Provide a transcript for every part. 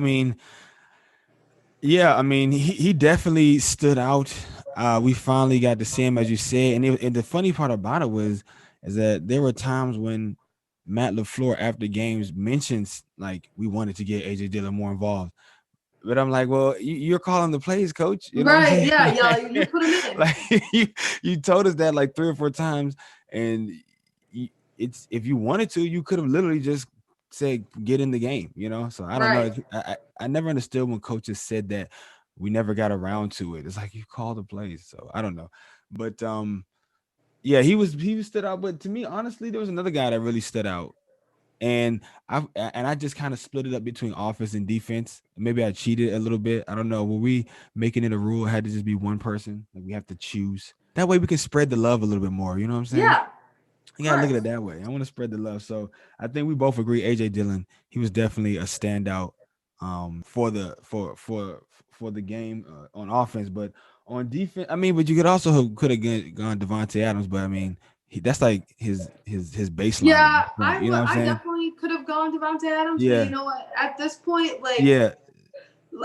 I mean, yeah, I mean, he definitely stood out. We finally got to see him, as you said, and the funny part about it is that there were times when Matt LaFleur after games mentions like we wanted to get AJ Dillon more involved, but I'm like, well, you're calling the plays, coach. You know what I'm Right? saying? Yeah, yeah. You put him in. Like you, you told us that like 3 or 4 times, and you, it's if you wanted to, you could have literally just said get in the game. So I don't know. Right. I never understood when coaches said that we never got around to it. It's like you call the plays, so I don't know, but yeah, he was stood out. But to me, honestly, there was another guy that really stood out, and I just kind of split it up between offense and defense. Maybe I cheated a little bit. I don't know. Were we making it a rule? It had to just be one person. Like we have to choose. That way we can spread the love a little bit more. You know what I'm saying? Yeah. You gotta look at it Correct. that way. I want to spread the love. So I think we both agree. AJ Dillon, he was definitely a standout for the game on offense, but on defense, I mean, but you could have gone Devontae Adams, but I mean, that's like his baseline at Yeah, this point. You know what I'm I saying? definitely could have gone Devontae Adams, but you Yeah, know what? At this point, like yeah,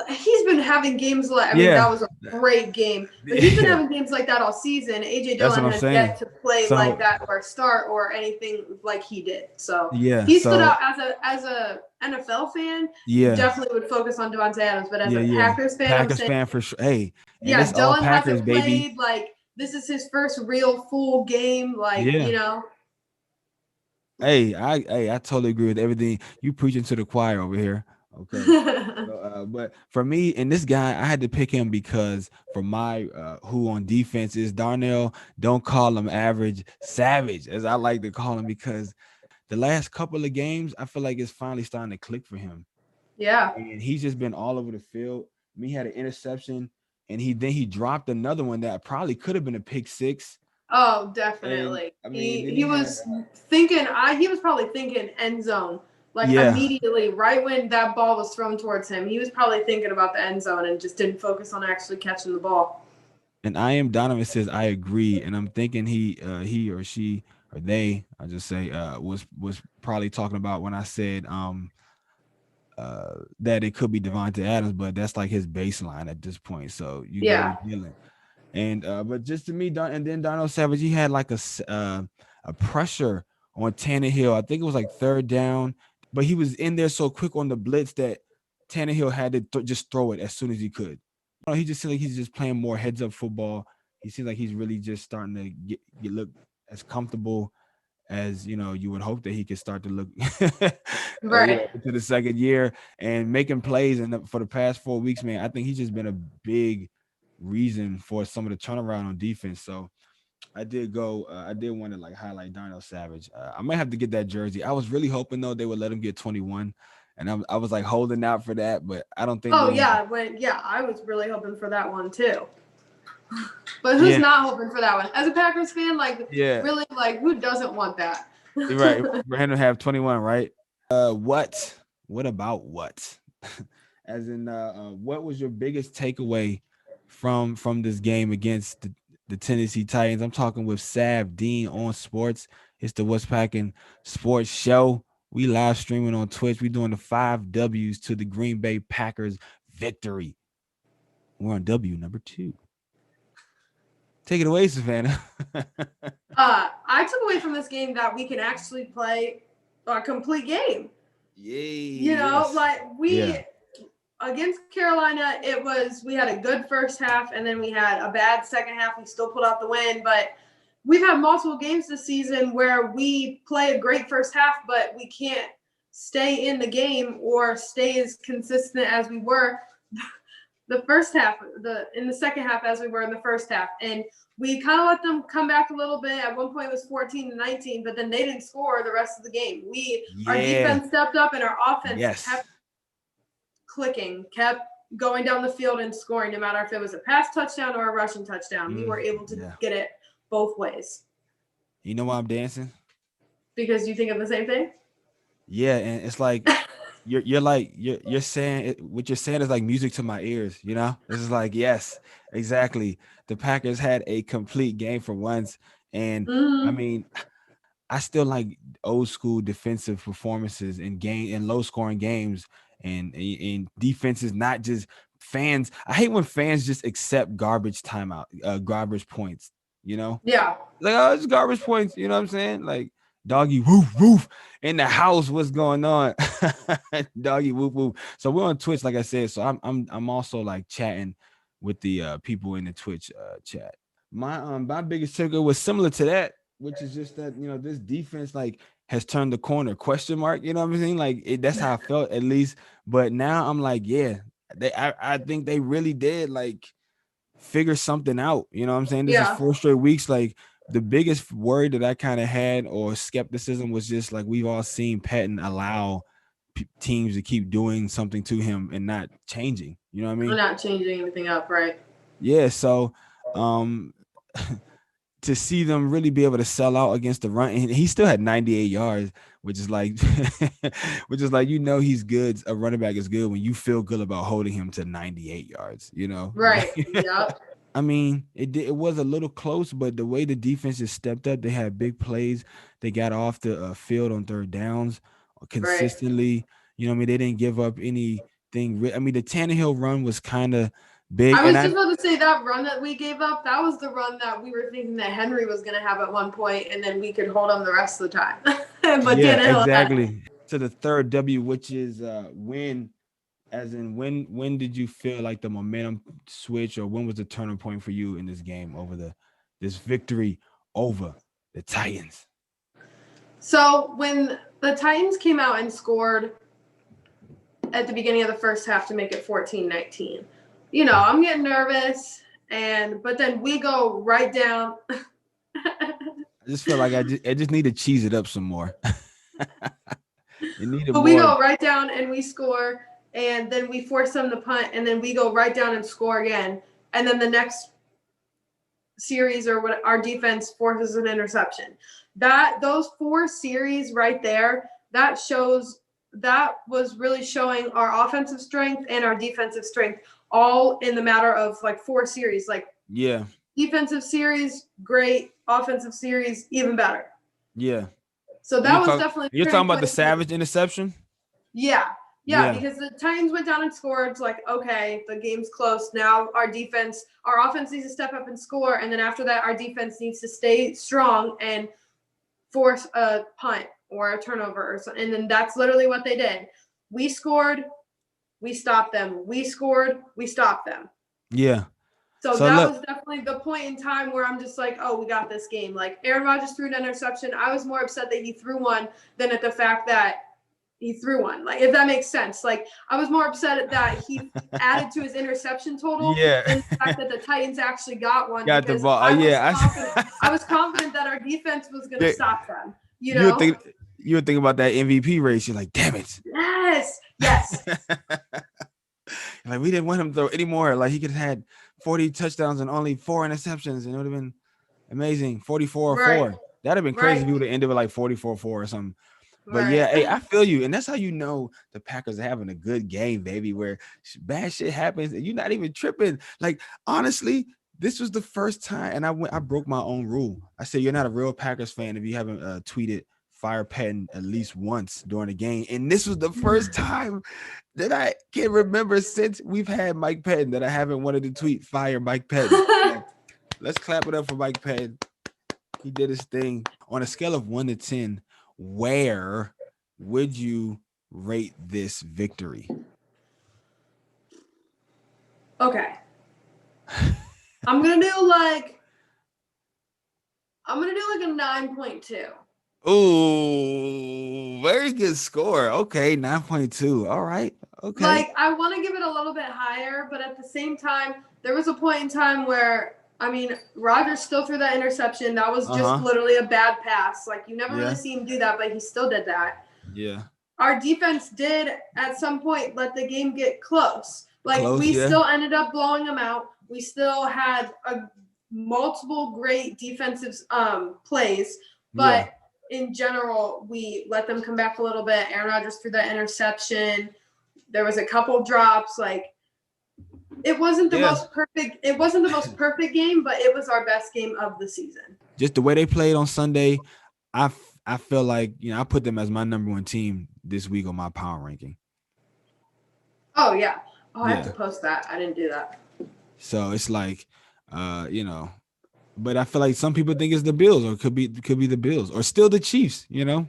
he's been having games like I mean yeah, that was a great game, but he's been yeah. having games like that all season. AJ That's what Dillon I'm has saying. yet to play like So that or start or anything like he did. So yeah, he stood so out as a NFL fan. You yeah, definitely would focus on Devontae Adams, but as yeah, a yeah. Packers fan, I'm Packers saying fan for sure. Hey, and yeah, it's all Dillon Packers, hasn't baby. played like this is his first real full game. Like Yeah. Hey, I totally agree with everything you preaching to the choir over here. Okay. So, but for me and this guy, I had to pick him because for my who on defense is Darnell. Don't call him average, savage, as I like to call him, because the last couple of games, I feel like it's finally starting to click for him, Yeah. and he's just been all over the field. Me had an interception, and he dropped another one that probably could have been a pick six, Oh, and definitely. I mean, He then he he had was thinking. He was probably thinking end zone. Like yeah. immediately, right when that ball was thrown towards him, he was probably thinking about the end zone and just didn't focus on actually catching the ball. And I am Donovan says I agree, and I'm thinking he or she or they, I just say was probably talking about when I said that it could be Devontae Adams, but that's like his baseline at this point. So you go Yeah. with Dylan, and but just to me, and then Donald Savage, he had like a pressure on Tannehill. I think it was like third down, but he was in there so quick on the blitz that Tannehill had to just throw it as soon as he could. He just seems like he's just playing more heads up football. He seems like he's really just starting to get look as comfortable as you would hope that he could start to look Right. into the second year and making plays. And for the past 4 weeks, man, I think he's just been a big reason for some of the turnaround on defense. So I did want to like highlight Darnell Savage. I might have to get that jersey. I was really hoping though they would let him get 21, and I was like holding out for that, but I don't think Oh they're gonna. yeah. I was really hoping for that one too. But who's Yeah, not hoping for that one? As a Packers fan, like yeah, really, like who doesn't want that? you're right. For him to have 21, right? What? What about what? As in, what was your biggest takeaway from this game against the Tennessee Titans? I'm talking with Sav Dean on sports. It's the What's Packing Sports Show. We live streaming on Twitch. We doing the 5 W's to the Green Bay Packers victory. We're on W number 2. Take it away, Savannah. I took away from this game that we can actually play a complete game. Yay! You know, Yes. like we Yeah. against Carolina, it was we had a good first half and then we had a bad second half. We still pulled out the win, but we've had multiple games this season where we play a great first half, but we can't stay in the game or stay as consistent as we were the first half, in the second half as we were in the first half. And we kind of let them come back a little bit. At one point it was 14-19, but then they didn't score the rest of the game. Our Yeah. defense stepped up and our offense Yes. kept clicking, kept going down the field and scoring, no matter if it was a pass touchdown or a rushing touchdown. We were able to Yeah. get it both ways. You know why I'm dancing? Because you think of the same thing? Yeah, and it's like you're like you're saying what you're saying is like music to my ears. This is like yes, exactly. The Packers had a complete game for once, and I Mm-hmm. mean, I still like old school defensive performances in low scoring games, and defense is not just fans. I hate when fans just accept garbage garbage points, you know? Yeah. Like, oh, it's garbage points, you know what I'm saying? Like, doggy woof woof in the house, what's going on? Doggy woof woof. So we're on Twitch, like I said. So I'm also like chatting with the people in the Twitch chat. My biggest trigger was similar to that, which is just that, you know, this defense like has turned the corner, question mark, you know what I'm saying? Like that's how I felt at least. But now I'm like, yeah, I think they really did like figure something out. You know what I'm saying? This is 4 straight weeks. Like the biggest worry that I kind of had or skepticism was just like we've all seen Patton allow teams to keep doing something to him and not changing. You know what I mean? We're not changing anything up, right? Yeah. So to see them really be able to sell out against the run, and he still had 98 yards, which is like you know he's good. A running back is good when you feel good about holding him to 98 yards, you know? Right. Yep. I mean, it was a little close, but the way the defense just stepped up, they had big plays. They got off the field on third downs consistently. Right. You know what I mean? They didn't give up anything. I mean, the Tannehill run was kind of big. I was just about to say that run that we gave up, that was the run that we were thinking that Henry was going to have at one point, and then we could hold him the rest of the time. But yeah, Tannehill exactly. To the third W, which is when. As in, when did you feel like the momentum switch, or when was the turning point for you in this game over this victory over the Titans? So when the Titans came out and scored at the beginning of the first half to make it 14-19, you know, I'm getting nervous, but then we go right down. I just feel like I just need to cheese it up some more. But we go right down and we score. And then we force them to punt, and then we go right down and score again. And then the next series or what our defense forces an interception. Those 4 series right there, that was really showing our offensive strength and our defensive strength all in the matter of like 4 series. Like defensive series, great. Offensive series, even better. Yeah. So that was definitely. You're talking about the Savage interception? Yeah. Yeah, because the Titans went down and scored. It's like, okay, the game's close. Now our offense needs to step up and score. And then after that, our defense needs to stay strong and force a punt or a turnover or something. And then that's literally what they did. We scored, we stopped them. We scored, we stopped them. Yeah. So that was definitely the point in time where I'm just like, oh, we got this game. Like Aaron Rodgers threw an interception. I was more upset that he threw one than at the fact that he threw one, like if that makes sense. Like I was more upset at that he added to his interception total than the fact that the Titans actually got one. Got the ball. I was confident that our defense was going to stop them. You know, you would think about that MVP race. You're like, damn it. Yes. Like we didn't want him to throw anymore. Like he could have had 40 touchdowns and only 4 interceptions, and it would have been amazing. 44-4. That'd have been crazy if he would have ended with like 44-4 or something. But yeah, hey, I feel you. And that's how you know the Packers are having a good game, baby, where bad shit happens and you're not even tripping. Like, honestly, this was the first time, and I broke my own rule. I said, you're not a real Packers fan if you haven't tweeted fire Patton at least once during the game. And this was the first time that I can remember since we've had Mike Patton that I haven't wanted to tweet fire Mike Patton. Let's clap it up for Mike Patton. He did his thing. On a scale of 1 to 10, where would you rate this victory? Okay. I'm gonna do like a 9.2. Ooh, very good score. Okay, 9.2. All right. Okay. Like I want to give it a little bit higher, but at the same time, there was a point in time where Rodgers still threw that interception. That was just literally a bad pass. Like you never really see him do that, but he still did that. Yeah. Our defense did at some point let the game get close. Like we still ended up blowing them out. We still had multiple great defensive plays, but in general, we let them come back a little bit. Aaron Rodgers threw that interception. There was a couple drops. Like it wasn't the most perfect. It wasn't the most perfect game, but it was our best game of the season. Just the way they played on Sunday, I feel like I put them as my number 1 team this week on my power ranking. Oh yeah. Oh, I have Yeah. to post that. I didn't do that. So it's like, you know, but I feel like some people think it's the Bills, or it could be the Bills, or still the Chiefs, you know.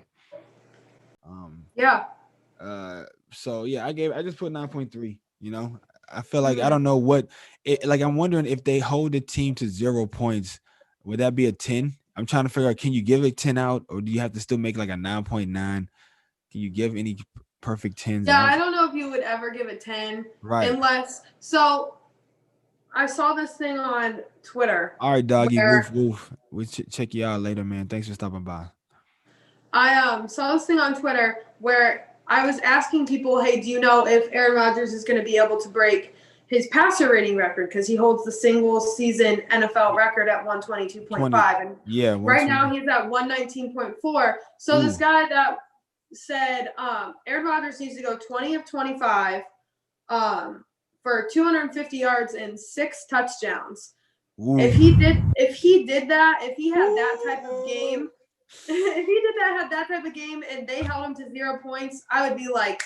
Yeah. So yeah, I just put 9.3. You know, I feel like I Mhm. don't know what it like. I'm wondering if they hold the team to 0 points, would that be a 10? I'm trying to figure out, can you give a 10 out, or do you have to still make like a 9.9? Can you give any perfect 10s Yeah, out? I don't know if you would ever give it 10 Right. unless so I saw this thing on Twitter All right, doggy. Woof where woof. We'll check you out later, man. Thanks for stopping by. I saw this thing on Twitter where I was asking people, "Hey, do you know if Aaron Rodgers is going to be able to break his passer rating record because he holds the single season NFL record at 20. 122.5 and Yeah, right now 120. he's at 119.4." So this Ooh. guy that said Aaron Rodgers needs to go 20 of 25 for 250 yards and 6 touchdowns. Ooh. If he did that, if he had that type of game, if he had that type of game and they held him to 0 points, I would be like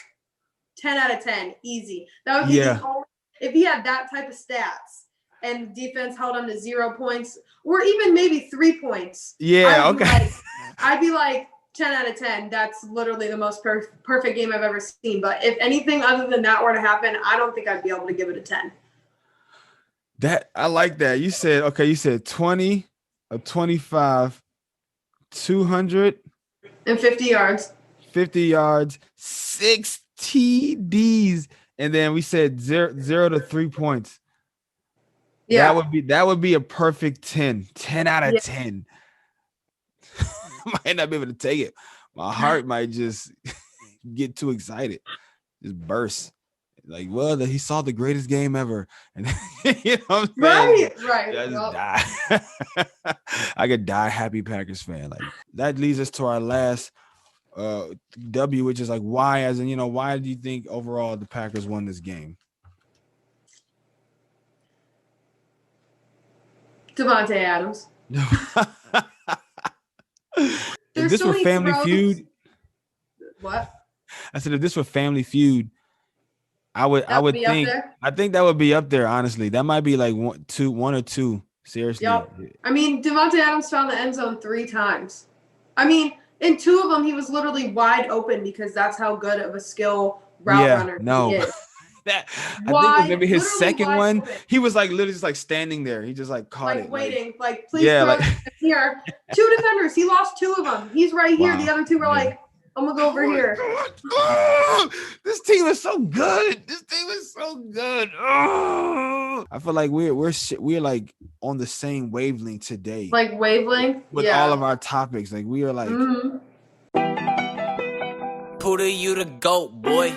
10 out of 10, easy. That would be Yeah. the only if he had that type of stats and defense held him to 0 points or even maybe 3 points. Yeah. Okay. I'd be like 10 out of 10. That's literally the most perfect game I've ever seen. But if anything other than that were to happen, I don't think I'd be able to give it a 10. That I like that. You said, okay, you said 20 of 25, 250 And 50 yards. yards, 6 TDs, and then we said 0 to 3 points. Yeah. That would be a perfect 10. 10 out of Yeah. 10. Might not be able to take it. My heart might just get too excited. Just burst. Like, well, he saw the greatest game ever. And you know what I'm saying? Right. I just Yep. die. I could die happy Packers fan. Like, that leads us to our last W, which is like, why, as in, you know, why do you think overall the Packers won this game? Devontae Adams. If There's this so were many Family throws. Feud, What? I said, if this were Family Feud, I That would would be up think, there. I think that would be up there, honestly. That might be like one or two. Seriously. Yep. I mean, Devontae Adams found the end zone 3 times. I mean, in 2 of them, he was literally wide open because that's how good of a skill route Yeah, runner he no. is. That I think it was maybe his Literally second wide one. open. He was like literally just like standing there. He just like caught Like it. Like, waiting, like please yeah, throw like it here. 2 defenders. He lost 2 of them. He's right here. wow. The other 2 were Yeah. like, I'm gonna go over here. Oh, this team is so good. This team is so good. Oh. I feel like we're like on the same wavelength today. Like wavelength. With Yeah. all of our topics. Like, we are like Puda, you the GOAT, boy.